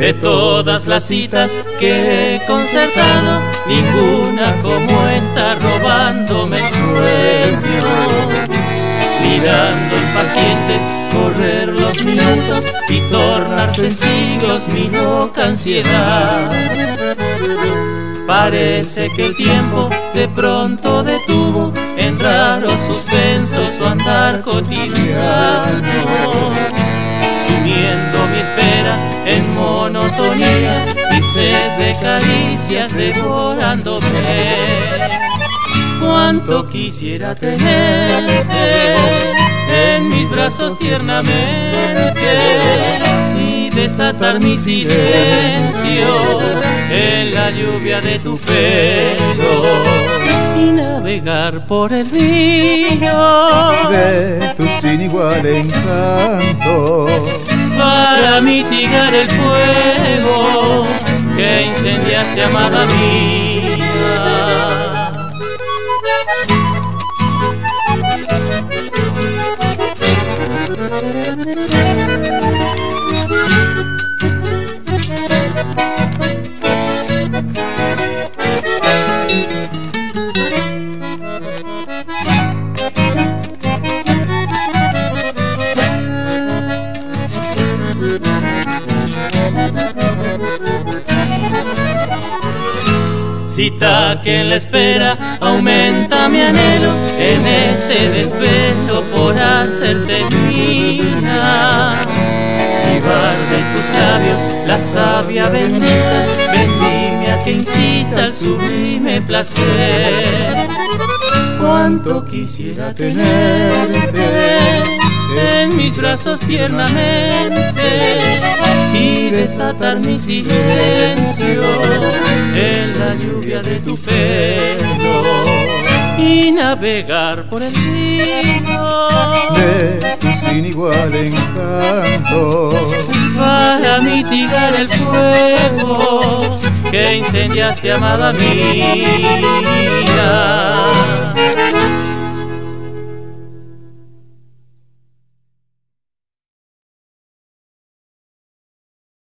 De todas las citas que he concertado, ninguna como esta robándome el sueño. Mirando impaciente correr los minutos y tornarse siglos mi loca ansiedad. Parece que el tiempo de pronto detuvo en raro suspenso su andar cotidiano, sumiendo mi espera en monotonía y sed de caricias devorándome. Cuánto quisiera tenerte en mis brazos tiernamente y desatar mi silencio en la lluvia de tu pelo y navegar por el río de tu sin igual encanto para mitigar el fuego que incendiaste, amada mía. Cita que en la espera aumenta mi anhelo en este desvelo por hacerte mía. Privar de tus labios la savia bendita, vendimia que incita al sublime placer. Cuánto quisiera tenerte en mis brazos tiernamente y desatar mi silencio en la lluvia de tu pelo y navegar por el río de tu sin igual encanto para mitigar el fuego que incendiaste, amada mía.